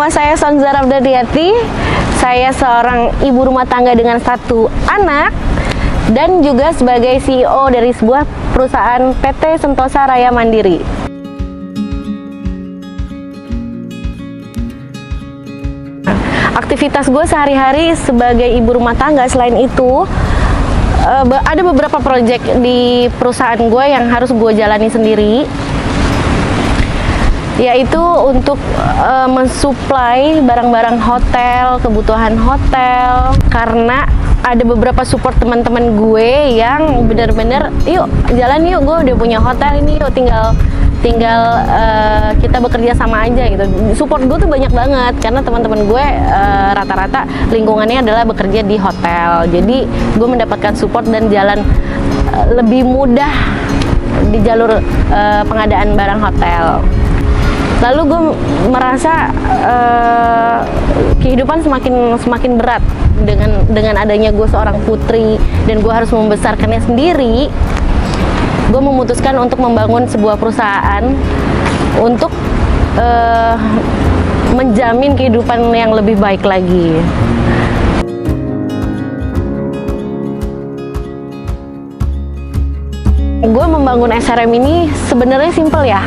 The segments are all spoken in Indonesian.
Nama saya Sonza Rabdadiati. Saya seorang ibu rumah tangga dengan 1 anak dan juga sebagai CEO dari sebuah perusahaan PT Sentosa Raya Mandiri. Aktivitas gue sehari-hari sebagai ibu rumah tangga, selain itu ada beberapa proyek di perusahaan gue yang harus gue jalani sendiri, yaitu untuk mensuplai barang-barang hotel, kebutuhan hotel, karena ada beberapa support teman-teman gue yang benar-benar yuk jalan yuk, gue udah punya hotel ini, yuk tinggal kita bekerja sama aja gitu. Support gue tuh banyak banget karena teman-teman gue rata-rata lingkungannya adalah bekerja di hotel, jadi gue mendapatkan support dan jalan lebih mudah di jalur pengadaan barang hotel. Lalu gue merasa kehidupan semakin berat dengan adanya gue seorang putri dan gue harus membesarkannya sendiri. Gue memutuskan untuk membangun sebuah perusahaan untuk menjamin kehidupan yang lebih baik lagi. Gue membangun SRM ini sebenarnya simpel ya,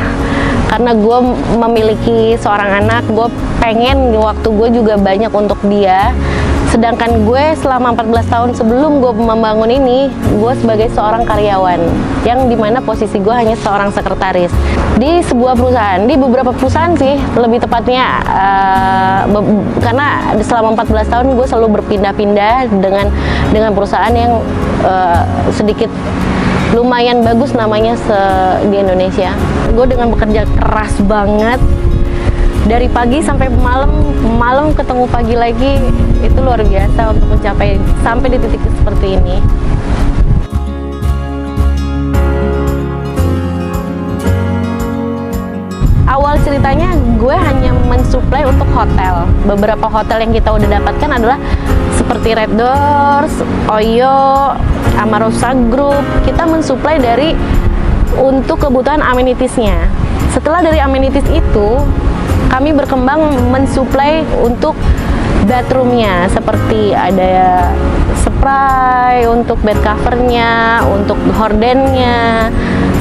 karena gue memiliki seorang anak, gue pengen waktu gue juga banyak untuk dia. Sedangkan gue selama 14 tahun sebelum gue membangun ini, gue sebagai seorang karyawan, yang dimana posisi gue hanya seorang sekretaris di sebuah perusahaan, di beberapa perusahaan sih, lebih tepatnya karena selama 14 tahun gue selalu berpindah-pindah dengan perusahaan yang sedikit lumayan bagus namanya di Indonesia. Gue dengan bekerja keras banget dari pagi sampai malam ketemu pagi lagi, itu luar biasa untuk mencapai sampai di titik seperti ini. Awal ceritanya gue hanya mensuplai untuk hotel. Beberapa hotel yang kita udah dapatkan adalah seperti Red Doors, Oyo, Amarosa Group. Kita mensuplai untuk kebutuhan amenitisnya. Setelah dari amenitis itu, kami berkembang mensuplai untuk bathroomnya, seperti ada spray untuk bed covernya, untuk hordennya.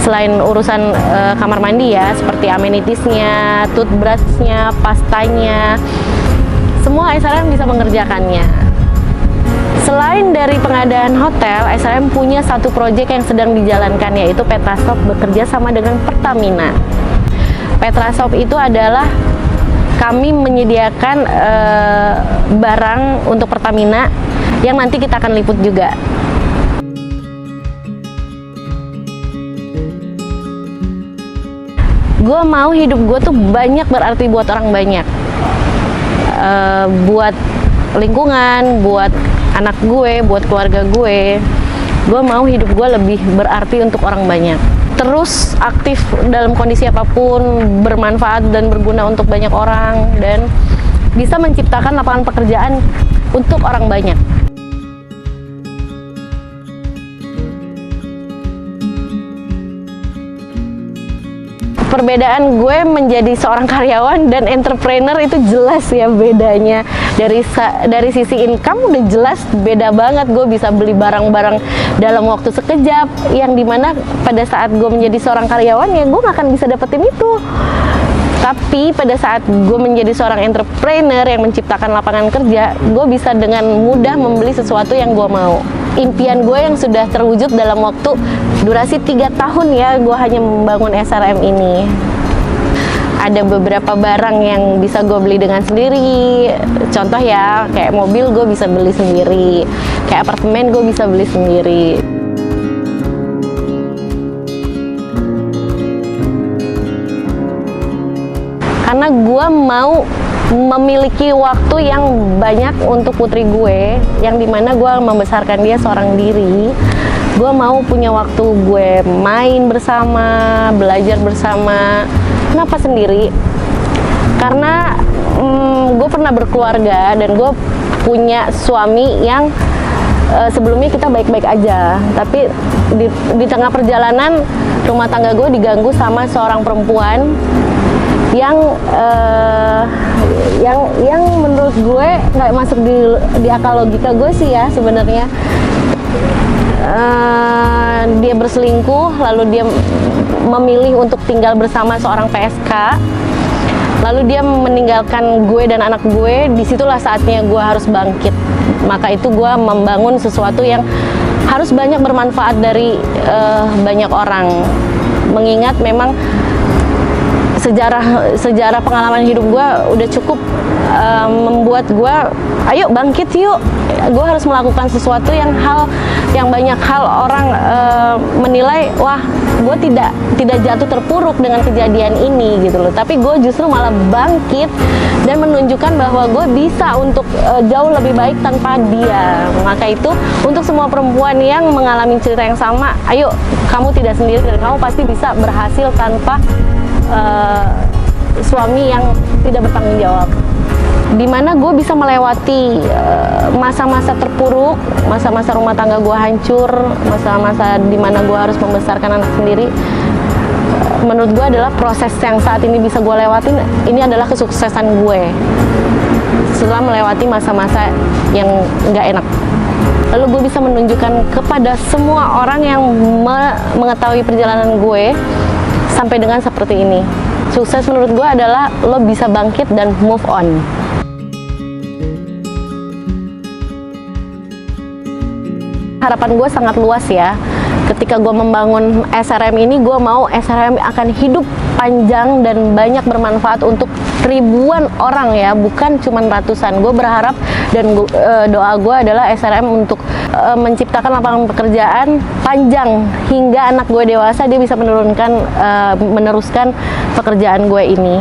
Selain urusan kamar mandi ya, seperti amenitisnya, toothbrushnya, pastanya, semua SRM bisa mengerjakannya. Selain dari pengadaan hotel, SRM punya satu proyek yang sedang dijalankan, yaitu Petrashop bekerja sama dengan Pertamina. Petrashop itu adalah kami menyediakan barang untuk Pertamina yang nanti kita akan liput juga. Gue mau hidup gue tuh banyak berarti buat orang banyak, buat lingkungan, buat anak gue, buat keluarga gue. Gue mau hidup gue lebih berarti untuk orang banyak. Terus aktif dalam kondisi apapun, bermanfaat dan berguna untuk banyak orang, dan bisa menciptakan lapangan pekerjaan untuk orang banyak. Perbedaan gue menjadi seorang karyawan dan entrepreneur itu jelas ya bedanya. Dari sisi income udah jelas beda banget. Gue bisa beli barang-barang dalam waktu sekejap, yang dimana pada saat gue menjadi seorang karyawan ya gue gak akan bisa dapetin itu. Tapi pada saat gue menjadi seorang entrepreneur yang menciptakan lapangan kerja, gue bisa dengan mudah membeli sesuatu yang gue mau. Impian gue yang sudah terwujud dalam waktu durasi 3 tahun ya, gue hanya membangun SRM ini. Ada beberapa barang yang bisa gue beli dengan sendiri. Contoh ya, kayak mobil gue bisa beli sendiri, kayak apartemen gue bisa beli sendiri. Karena gue mau memiliki waktu yang banyak untuk putri gue, yang dimana gue membesarkan dia seorang diri. Gue mau punya waktu gue main bersama, belajar bersama. Kenapa sendiri? Karena gue pernah berkeluarga dan gue punya suami yang sebelumnya kita baik-baik aja, tapi di tengah perjalanan rumah tangga gue diganggu sama seorang perempuan yang menurut gue nggak masuk di akal logika gue sih ya sebenarnya. Dia berselingkuh, lalu dia memilih untuk tinggal bersama seorang PSK, lalu dia meninggalkan gue dan anak gue. Disitulah saatnya gue harus bangkit. Maka itu gue membangun sesuatu yang harus banyak bermanfaat dari banyak orang. Mengingat memang sejarah pengalaman hidup gue udah cukup membuat gue, ayo bangkit yuk. Gue harus melakukan sesuatu yang banyak hal orang menilai, wah gue tidak jatuh terpuruk dengan kejadian ini gitu loh. Tapi gue justru malah bangkit dan menunjukkan bahwa gue bisa untuk jauh lebih baik tanpa dia. Maka itu untuk semua perempuan yang mengalami cerita yang sama, ayo kamu tidak sendiri dan kamu pasti bisa berhasil tanpa suami yang tidak bertanggung jawab. Dimana gue bisa melewati masa-masa terpuruk, masa-masa rumah tangga gue hancur, masa-masa dimana gue harus membesarkan anak sendiri. Menurut gue adalah proses yang saat ini bisa gue lewatin. Ini adalah kesuksesan gue setelah melewati masa-masa yang gak enak. Lalu gue bisa menunjukkan kepada semua orang yang mengetahui perjalanan gue sampai dengan seperti ini. Sukses menurut gue adalah lo bisa bangkit dan move on. Harapan gue sangat luas ya. Ketika gue membangun SRM ini, gue mau SRM akan hidup panjang dan banyak bermanfaat untuk ribuan orang ya, bukan cuma ratusan. Gue berharap dan doa gue adalah SRM untuk menciptakan lapangan pekerjaan panjang hingga anak gue dewasa dia bisa meneruskan pekerjaan gue ini.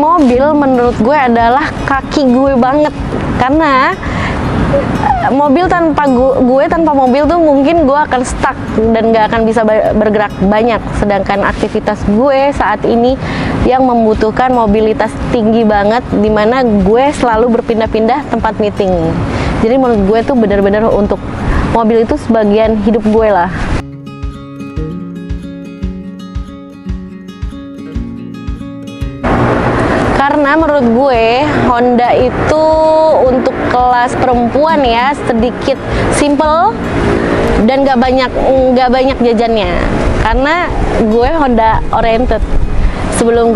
Mobil menurut gue adalah kaki gue banget, karena mobil tanpa mobil tuh mungkin gue akan stuck dan gak akan bisa bergerak banyak. Sedangkan aktivitas gue saat ini yang membutuhkan mobilitas tinggi banget, dimana gue selalu berpindah-pindah tempat meeting. Jadi menurut gue tuh benar-benar untuk mobil itu sebagian hidup gue lah. Karena menurut gue Honda itu untuk kelas perempuan ya sedikit simple dan gak banyak jajannya. Karena gue Honda oriented. Sebelum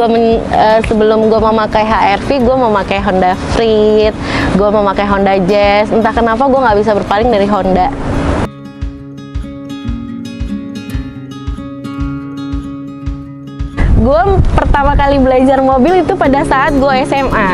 gue memakai HR-V, gue memakai Honda Freed, gue memakai Honda Jazz. Entah kenapa gue nggak bisa berpaling dari Honda. Gue pertama kali belajar mobil itu pada saat gue SMA.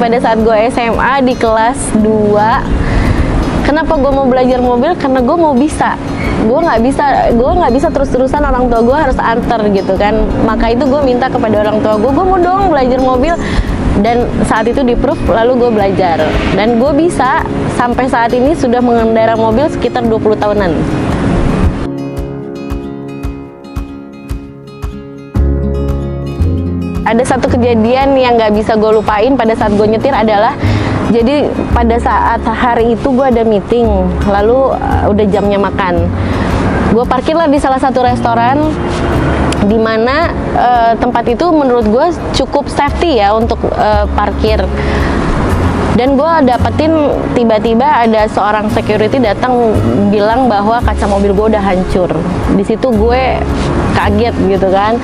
Pada saat gue SMA di kelas 2. Kenapa gue mau belajar mobil? Karena gue mau bisa. Gue nggak bisa terus-terusan orang tua gue harus anter gitu kan. Maka itu gue minta kepada orang tua gue mau dong belajar mobil. Dan saat itu di-proof, lalu gue belajar. Dan gue bisa sampai saat ini sudah mengendara mobil sekitar 20 tahunan. Ada satu kejadian yang gak bisa gue lupain pada saat gue nyetir adalah, jadi pada saat hari itu gue ada meeting, lalu udah jamnya makan. Gue parkirlah di salah satu restoran, dimana tempat itu menurut gue cukup safety ya untuk parkir. Dan gue dapetin tiba-tiba ada seorang security datang bilang bahwa kaca mobil gue udah hancur. Di situ gue kaget gitu kan.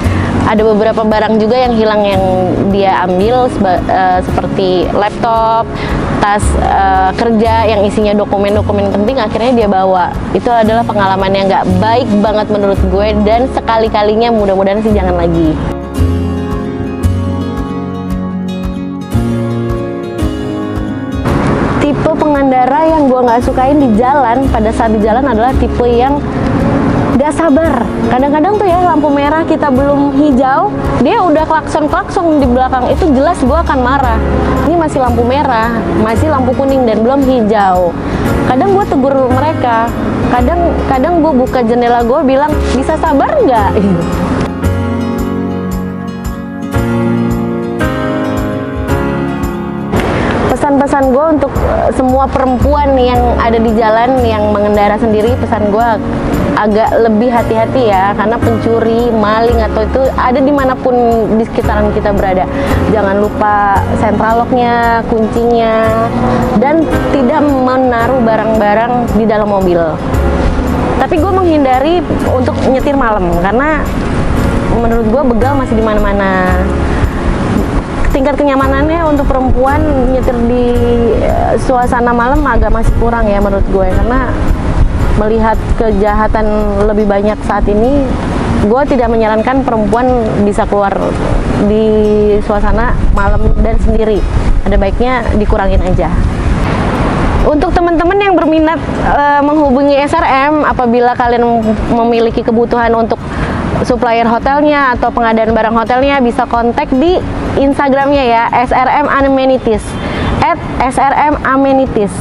Ada beberapa barang juga yang hilang yang dia ambil seperti laptop, tas kerja yang isinya dokumen-dokumen penting, akhirnya dia bawa. Itu adalah pengalaman yang nggak baik banget menurut gue, dan sekali-kalinya mudah-mudahan sih jangan lagi. Tipe pengendara yang gue nggak sukain di jalan pada saat di jalan adalah tipe yang gak sabar. Kadang-kadang tuh ya lampu merah kita belum hijau, dia udah klakson-klakson di belakang, itu jelas gue akan marah. Ini masih lampu merah, masih lampu kuning dan belum hijau. Kadang gue tegur mereka, kadang gue buka jendela gue bilang, bisa sabar nggak? Pesan-pesan gue untuk semua perempuan yang ada di jalan yang mengendara sendiri, pesan gue agak lebih hati-hati ya, karena pencuri, maling atau itu ada dimanapun di sekitaran kita berada. Jangan lupa sentral locknya, kuncinya, dan tidak menaruh barang-barang di dalam mobil. Tapi gue menghindari untuk nyetir malam karena menurut gue begal masih di mana-mana. Tingkat kenyamanannya untuk perempuan nyetir di suasana malam agak masih kurang ya menurut gue, karena melihat kejahatan lebih banyak saat ini, gue tidak menyarankan perempuan bisa keluar di suasana malam dan sendiri. Ada baiknya dikurangin aja. Untuk teman-teman yang berminat menghubungi SRM apabila kalian memiliki kebutuhan untuk supplier hotelnya atau pengadaan barang hotelnya, bisa kontak di Instagramnya ya, SRM Amenities @SRM-Amenities.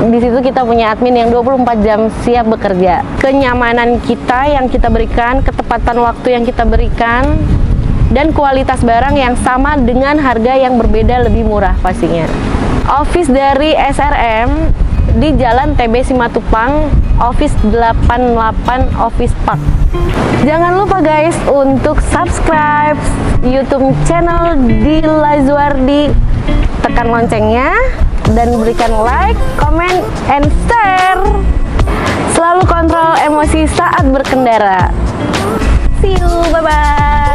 Di situ kita punya admin yang 24 jam siap bekerja. Kenyamanan kita yang kita berikan, ketepatan waktu yang kita berikan, dan kualitas barang yang sama dengan harga yang berbeda lebih murah pastinya. Office dari SRM di Jalan TB Simatupang, Office 88 Office Park. Jangan lupa guys untuk subscribe YouTube channel di Lazuardi, tekan loncengnya dan berikan like, comment, and share. Selalu kontrol emosi saat berkendara. See you, bye-bye.